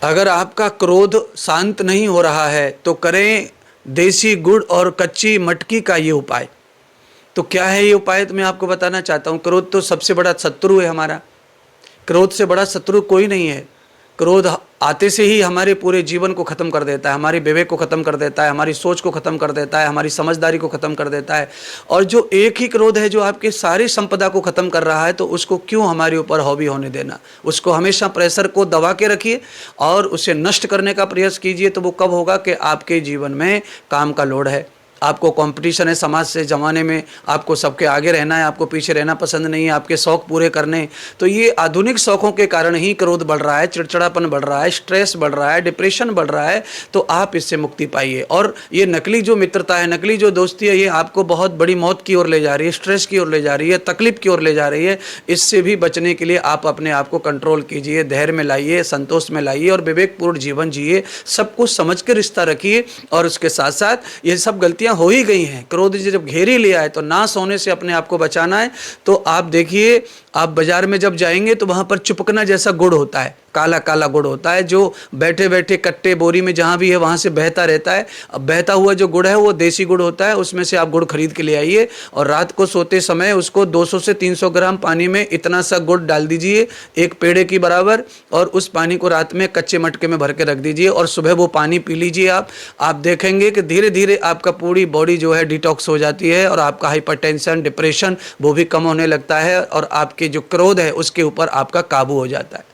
अगर आपका क्रोध शांत नहीं हो रहा है तो करें देसी गुड़ और कच्ची मटकी का ये उपाय। तो क्या है ये उपाय, तो मैं आपको बताना चाहता हूँ। क्रोध तो सबसे बड़ा शत्रु है हमारा। क्रोध से बड़ा शत्रु कोई नहीं है। क्रोध आते से ही हमारे पूरे जीवन को ख़त्म कर देता है, हमारे विवेक को ख़त्म कर देता है, हमारी सोच को ख़त्म कर देता है, हमारी समझदारी को ख़त्म कर देता है। और जो एक ही क्रोध है जो आपके सारी संपदा को ख़त्म कर रहा है, तो उसको क्यों हमारे ऊपर हावी होने देना। उसको हमेशा प्रेशर को दबा के रखिए और उसे नष्ट करने का प्रयास कीजिए। तो वो कब होगा कि आपके जीवन में काम का लोड है, आपको कंपटीशन है समाज से, ज़माने में आपको सबके आगे रहना है, आपको पीछे रहना पसंद नहीं है, आपके शौक़ पूरे करने। तो ये आधुनिक शौक़ों के कारण ही क्रोध बढ़ रहा है, चिड़चिड़ापन बढ़ रहा है, स्ट्रेस बढ़ रहा है, डिप्रेशन बढ़ रहा है। तो आप इससे मुक्ति पाइए। और ये नकली जो मित्रता है, नकली जो दोस्ती है, ये आपको बहुत बड़ी मौत की ओर ले जा रही है, स्ट्रेस की ओर ले जा रही है, तकलीफ की ओर ले जा रही है। इससे भी बचने के लिए आप अपने आप को कंट्रोल कीजिए, धैर्य में लाइए, संतोष में लाइए और विवेकपूर्ण जीवन जिए। सब कुछ समझ के रिश्ता रखिए। और उसके साथ साथ ये सब गलतियाँ हो ही गई हैं। क्रोध जब घेर ही लिया है तो नाश होने से अपने आप को बचाना है। तो आप देखिए, आप बाजार में जब जाएंगे तो वहाँ पर चुपकना जैसा गुड़ होता है, काला काला गुड़ होता है, जो बैठे बैठे कट्टे बोरी में जहाँ भी है वहाँ से बहता रहता है। अब बहता हुआ जो गुड़ है वो देसी गुड़ होता है। उसमें से आप गुड़ खरीद के ले आइए और रात को सोते समय उसको 200 से 300 ग्राम पानी में इतना सा गुड़ डाल दीजिए, एक पेड़े की बराबर। और उस पानी को रात में कच्चे मटके में भर के रख दीजिए और सुबह वो पानी पी लीजिए। आप देखेंगे कि धीरे धीरे आपका पूरी बॉडी जो है डिटॉक्स हो जाती है और आपका हाइपरटेंशन, डिप्रेशन वो भी कम होने लगता है और आपके जो क्रोध है उसके ऊपर आपका काबू हो जाता है।